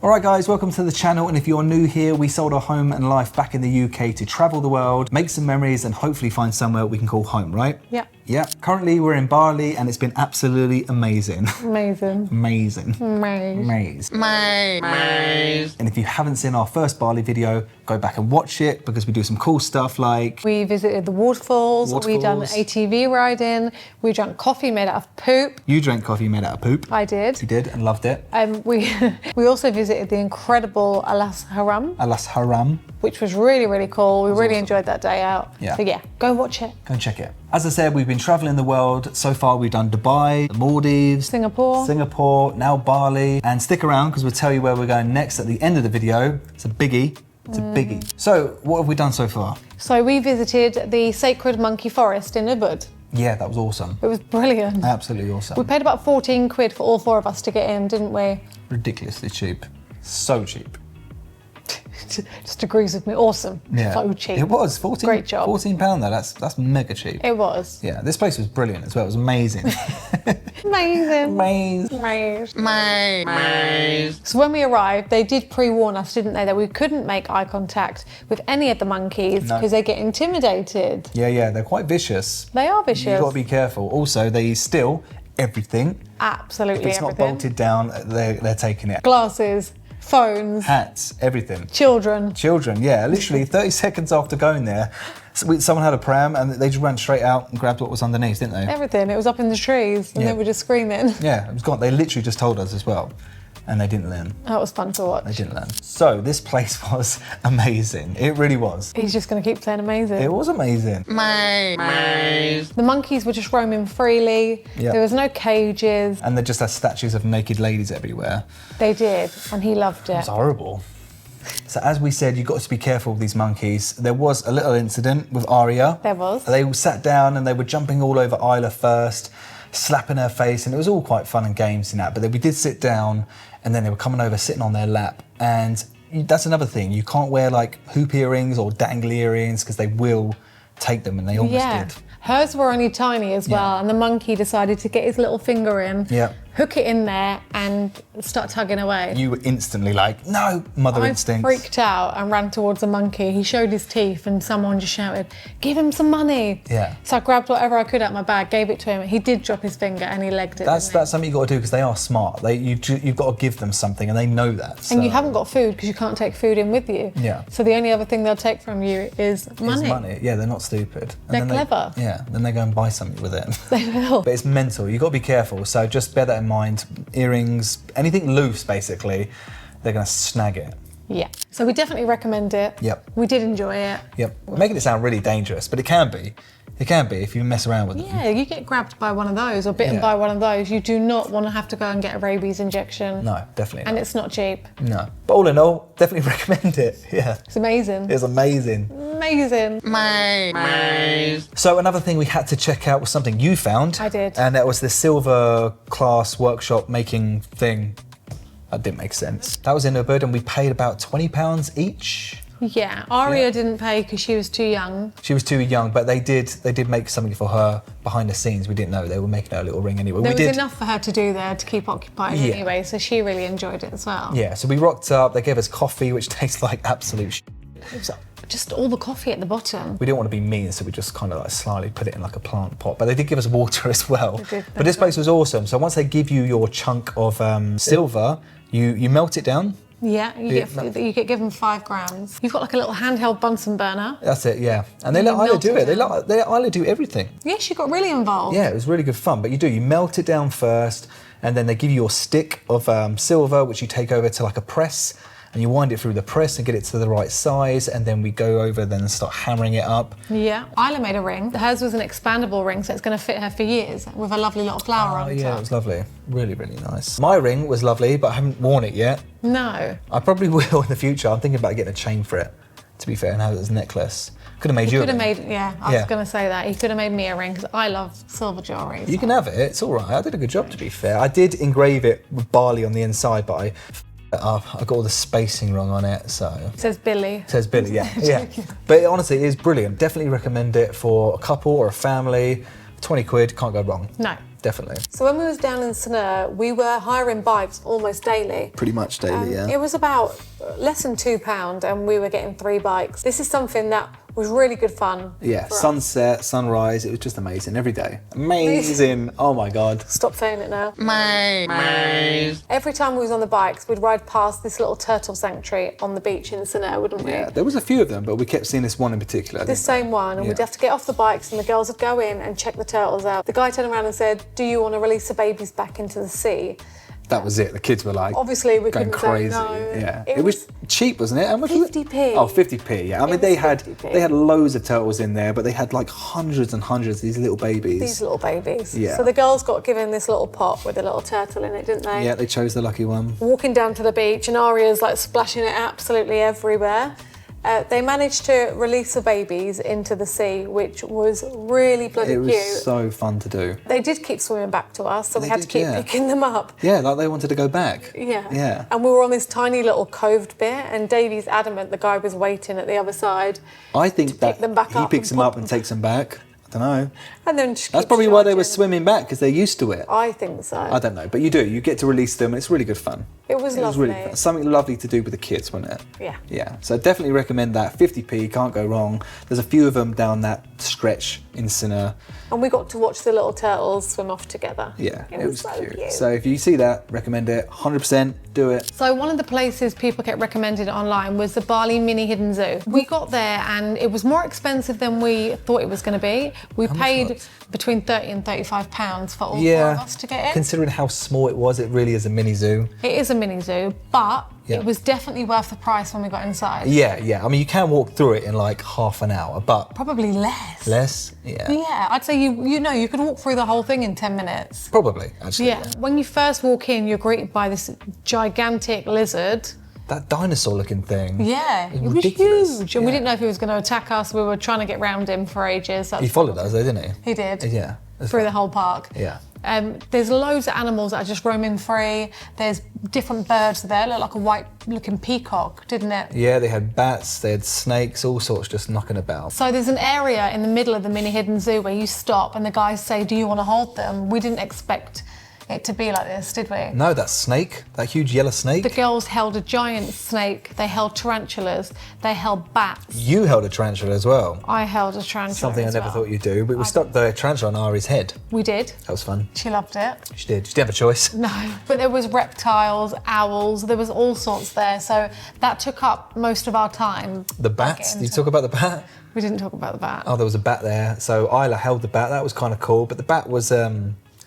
Alright guys, welcome to the channel, and if you're new here, we sold our home and life back in the UK to travel the world, make some memories and hopefully find somewhere we can call home, right? Yeah. Yeah. Currently we're in Bali and it's been absolutely amazing. Amazing. Amazing. Maze. And if you haven't seen our first Bali video, go back and watch it because we do some cool stuff like... We visited the waterfalls, we done ATV riding, we drank coffee made out of poop. You drank coffee made out of poop. I did. You did and loved it. We also visited the incredible Alas Haram. Alas Haram. Which was really, really cool. We really enjoyed that day out. Yeah. So yeah, go watch it. Go and check it. As I said, we've been traveling the world. So far we've done Dubai, the Maldives, Singapore, now Bali. And stick around because we'll tell you where we're going next at the end of the video. It's a biggie. It's a biggie. So what have we done so far? So we visited the sacred monkey forest in Ubud. Yeah, that was awesome. It was brilliant. Absolutely awesome. We paid about 14 quid for all four of us to get in, didn't we? Ridiculously cheap. So cheap. Just agrees with me. Awesome. Yeah. So cheap. It was. 14, Great job. £14 though, that's mega cheap. It was. Yeah, this place was brilliant as well. It was amazing. Amazing. So when we arrived, they did pre-warn us, didn't they, that we couldn't make eye contact with any of the monkeys because they get intimidated. Yeah, they're quite vicious. They are vicious. You've got to be careful. Also, they steal everything. Absolutely If it's not bolted down, they're taking it. Glasses, phones, hats, everything. Children, yeah. Literally 30 seconds after going there, someone had a pram and they just ran straight out and grabbed what was underneath, didn't they? everything. It was up in the trees and they were just screaming. Yeah, it was gone. They literally just told us as well. And they didn't learn. That was fun to watch. They didn't learn. So this place was amazing. It really was. He's just going to keep saying amazing. It was amazing. The monkeys were just roaming freely. Yeah. There was no cages. And they just had statues of naked ladies everywhere. They did, and he loved it. It's horrible. So as we said, you've got to be careful with these monkeys. There was a little incident with Aria. There was. They all sat down and they were jumping all over Isla first, slapping her face, and it was all quite fun and games in that. But then we did sit down and then they were coming over, sitting on their lap. And that's another thing. You can't wear like hoop earrings or dangly earrings because they will take them, and they almost did. Hers were only tiny as well, and the monkey decided to get his little finger in, hook it in there and start tugging away. You were instantly like, no, mother instinct. I freaked out and ran towards the monkey. He showed his teeth and someone just shouted, give him some money. Yeah. So I grabbed whatever I could out of my bag, gave it to him. He did drop his finger and he legged it. That's something you've got to do because they are smart. You've got to give them something and they know that. So. And you haven't got food because you can't take food in with you. Yeah. So the only other thing they'll take from you is money. It's money. Yeah, they're not stupid. They're clever. Then they go and buy something with it. They will. But it's mental. You've got to be careful. So just bear that in mind. Earrings, anything loose, basically, they're going to snag it. Yeah. So we definitely recommend it. Yep. We did enjoy it. Yep. We're making it sound really dangerous, but it can be. It can be if you mess around with them. Yeah, you get grabbed by one of those or bitten by one of those. You do not want to have to go and get a rabies injection. No, definitely not. And it's not cheap. No. But all in all, definitely recommend it. Yeah. It's amazing. It's amazing. Amazing. So another thing we had to check out was something you found. I did. And that was the Silver Class workshop making thing. That didn't make sense. That was in Ubud and we paid about £20 each. Yeah, Aria didn't pay because she was too young. She was too young, but they did make something for her behind the scenes. We didn't know they were making her a little ring anyway. There was enough for her to do there to keep occupied anyway, so she really enjoyed it as well. Yeah, so we rocked up. They gave us coffee, which tastes like absolute shit. It was just all the coffee at the bottom. We didn't want to be mean, so we just kind of like slyly put it in like a plant pot. But they did give us water as well. They did, but this place was awesome. So once they give you your chunk of silver, you melt it down. Yeah, you get given 5 grams. You've got like a little handheld Bunsen burner. That's it, yeah. And they let Isla do it. They let Isla do everything. Yeah, she got really involved. Yeah, it was really good fun. But you melt it down first, and then they give you your stick of silver, which you take over to like a press, and you wind it through the press and get it to the right size, and then we go over then and start hammering it up. Yeah, Isla made a ring. Hers was an expandable ring, so it's going to fit her for years with a lovely little flower on top. Yeah, it was lovely. Really, really nice. My ring was lovely, but I haven't worn it yet. No. I probably will in the future. I'm thinking about getting a chain for it, to be fair, and have it as a necklace. Could have made you a ring. I was going to say that. He could have made me a ring because I love silver jewellery. You can have it. It's all right. I did a good job, to be fair. I did engrave it with Bali on the inside, but I got all the spacing wrong on it, so... It says Billy. It says Billy, yeah. But honestly, it is brilliant. Definitely recommend it for a couple or a family. 20 quid, can't go wrong. No. definitely. So when we was down in Sanur, we were hiring bikes almost daily. Pretty much daily, yeah. It was about less than £2 and we were getting 3 bikes. This is something that was really good fun. Yeah, for us. sunset, sunrise, it was just amazing every day. Amazing. Oh my God. Stop saying it now. Every time we was on the bikes, we'd ride past this little turtle sanctuary on the beach in Sanur, wouldn't we? Yeah, there was a few of them, but we kept seeing this one in particular. This same one, and we'd have to get off the bikes and the girls would go in and check the turtles out. The guy turned around and said, "Do you want to release the babies back into the sea?" That was it. The kids were like, obviously we going couldn't crazy. say no. Yeah, it was cheap, wasn't it? How much was it? 50p. Oh, 50p. Yeah, I mean they had loads of turtles in there, but they had like hundreds and hundreds of these little babies. These little babies. Yeah. So the girls got given this little pot with a little turtle in it, didn't they? Yeah, they chose the lucky one. Walking down to the beach, and Aria's like splashing it absolutely everywhere. They managed to release the babies into the sea, which was really bloody cute. It was so fun to do. They did keep swimming back to us, so we had to keep yeah. picking them up. Yeah, like they wanted to go back. Yeah. Yeah. And we were on this tiny little coved bit, and Davey's adamant the guy was waiting at the other side. I think that them back he up picks and them up pop and takes them back. I don't know. And then just That's keeps probably why they were charging. swimming back, because they're used to it. I think so. I don't know, but you do. You get to release them, and it's really good fun. It was It was lovely. really fun. Something lovely to do with the kids, wasn't it? Yeah. Yeah. So definitely recommend that. 50p, can't go wrong. There's a few of them down that stretch in Sanur. And we got to watch the little turtles swim off together. Yeah, it was so cute. So if you see that, recommend it. 100% do it. So one of the places people kept recommended online was the Bali Mini Hidden Zoo. We got there and it was more expensive than we thought it was going to be. We paid between £30 and £35 for all 4 of us to get in. Considering how small it was, it really is a mini zoo. It is a mini zoo, but Yeah. it was definitely worth the price when we got inside. Yeah, yeah. I mean, you can walk through it in like half an hour, but Probably less. less. Yeah. Yeah, I'd say you could walk through the whole thing in 10 minutes. Probably, actually. Yeah. When you first walk in, you're greeted by this gigantic lizard. That dinosaur-looking thing. Yeah, it was ridiculous. huge. And we Yeah. didn't know if he was going to attack us. We were trying to get round him for ages. He followed us, though, didn't he? He did. Yeah. Through the whole park. Yeah. There's loads of animals that are just roaming free. There's different birds there. Look like a white-looking peacock, didn't it? Yeah, they had bats, they had snakes, all sorts just knocking about. So there's an area in the middle of the mini hidden zoo where you stop and the guys say, "Do you want to hold them?" We didn't expect it to be like this, did we? No, that snake, that huge yellow snake. The girls held a giant snake. They held tarantulas. They held bats. You held a tarantula as well. I held a tarantula. Something I as never well. thought you'd do, but we stuck the tarantula on Ari's head. We did. That was fun. She loved it. She did. She didn't have a choice. No, but there was reptiles, owls, there was all sorts there. So that took up most of our time. The bats? getting Did you to- talk about the bat? We didn't talk about the bat. Oh, there was a bat there. So Isla held the bat. That was kind of cool. But the bat was,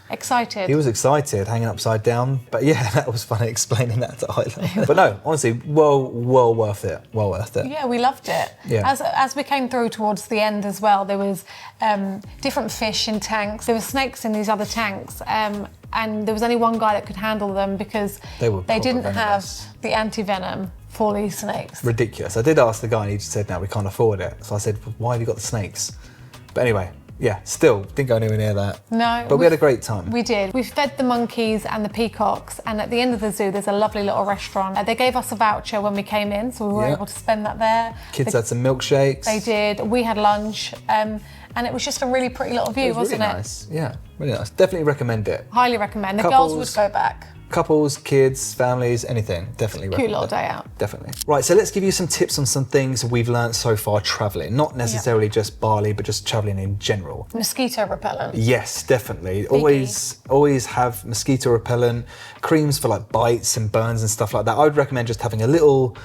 Excited. he was excited, hanging upside down. But yeah, that was funny explaining that to Isla. But no, honestly, well worth it. Well worth it. Yeah, we loved it. Yeah. As we came through towards the end as well, there was different fish in tanks. There were snakes in these other tanks. And there was only one guy that could handle them because They were proper didn't venomous. have the anti-venom for these snakes. Ridiculous. I did ask the guy and he just said, no, we can't afford it. So I said, well, why have you got the snakes? But anyway, yeah, still didn't go anywhere near that. No. But we had a great time. We did. We fed the monkeys and the peacocks, and at the end of the zoo, there's a lovely little restaurant. They gave us a voucher when we came in, so we were Yeah. able to spend that there. Kids had some milkshakes. They did. We had lunch, and it was just a really pretty little view, It was wasn't really it? nice. Yeah, really nice. Definitely recommend it. Highly recommend. The Couples. girls would go back. Couples, kids, families, anything. Definitely recommend Cute little it. day out. Definitely. Right, so let's give you some tips on some things we've learned so far travelling. Not necessarily just Bali, but just travelling in general. Mosquito repellent. Yes, definitely. Always have mosquito repellent, creams for like bites and burns and stuff like that. I would recommend just having a little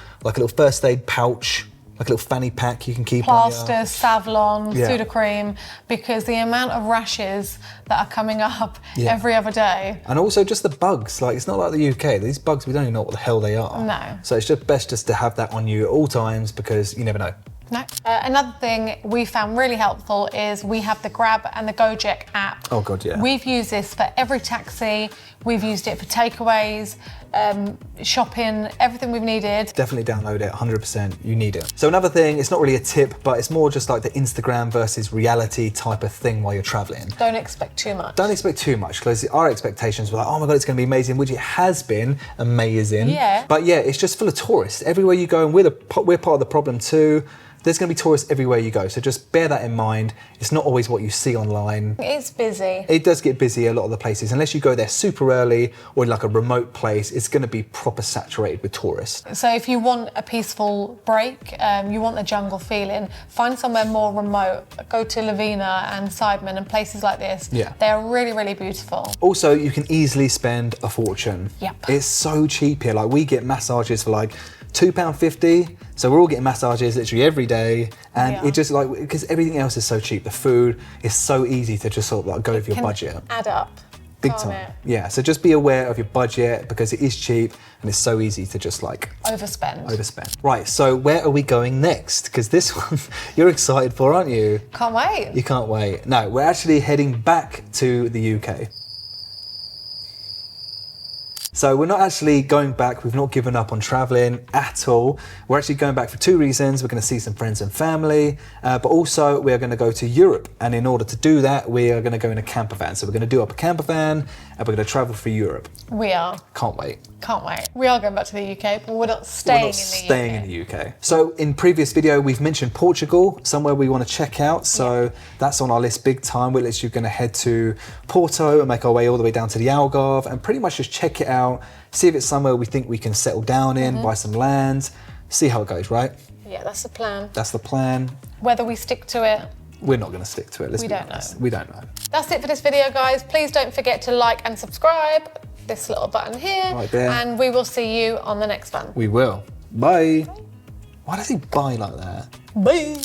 first aid pouch, like a little fanny pack you can keep on Plaster, Savlon, Yeah. Sudocreme, because the amount of rashes that are coming up Yeah. every other day. And also just the bugs, like it's not like the UK, these bugs, we don't even know what the hell they are. No. So it's just best just to have that on you at all times because you never know. No. Another thing we found really helpful is we have the Grab and the Gojek app. Oh God, yeah. We've used this for every taxi. We've used it for takeaways, shopping, everything we've needed. Definitely download it, 100%, you need it. So another thing, it's not really a tip, but it's more just like the Instagram versus reality type of thing while you're traveling. Don't expect too much. Don't expect too much, because our expectations were like, oh my God, it's gonna be amazing, which it has been amazing. Yeah. But yeah, it's just full of tourists. Everywhere you go, and we're part of the problem too. There's going to be tourists everywhere you go, so just bear that in mind. It's not always what you see online. It's busy. It does get busy a lot of the places. Unless you go there super early or like a remote place, it's going to be proper saturated with tourists. So if you want a peaceful break, you want the jungle feeling, find somewhere more remote. Go to Lavina and Sidemen and places like this. Yeah. They're really, really beautiful. Also, you can easily spend a fortune. Yep. It's so cheap here. Like, we get massages for like £2.50. So we're all getting massages literally every day, and it just like, because everything else is so cheap. The food is so easy to just sort of like go with your budget. Add up. Big time. Yeah, so just be aware of your budget, because it is cheap and it's so easy to just like overspend. Right, so where are we going next? Because this one you're excited for, aren't you? Can't wait. You can't wait. No, we're actually heading back to the UK. So we're not actually going back, we've not given up on traveling at all. We're actually going back for two reasons. We're going to see some friends and family, but also we are going to go to Europe. And in order to do that, we are going to go in a camper van. So we're going to do up a camper van and we're going to travel through Europe. We are. Can't wait. Can't wait. We are going back to the UK, but we're not staying in the UK. So in previous video, we've mentioned Portugal, somewhere we want to check out. So that's on our list big time. We're literally going to head to Porto and make our way all the way down to the Algarve and pretty much just check it out, see if it's somewhere we think we can settle down in, buy some land, see how it goes, right? Yeah, that's the plan. That's the plan. Whether we stick to it, we're not going to stick to it. We don't know. We don't know. That's it for this video, guys. Please don't forget to like and subscribe. This little button here. Right there. And we will see you on the next one. We will. Bye. Why does he bye like that? Bye.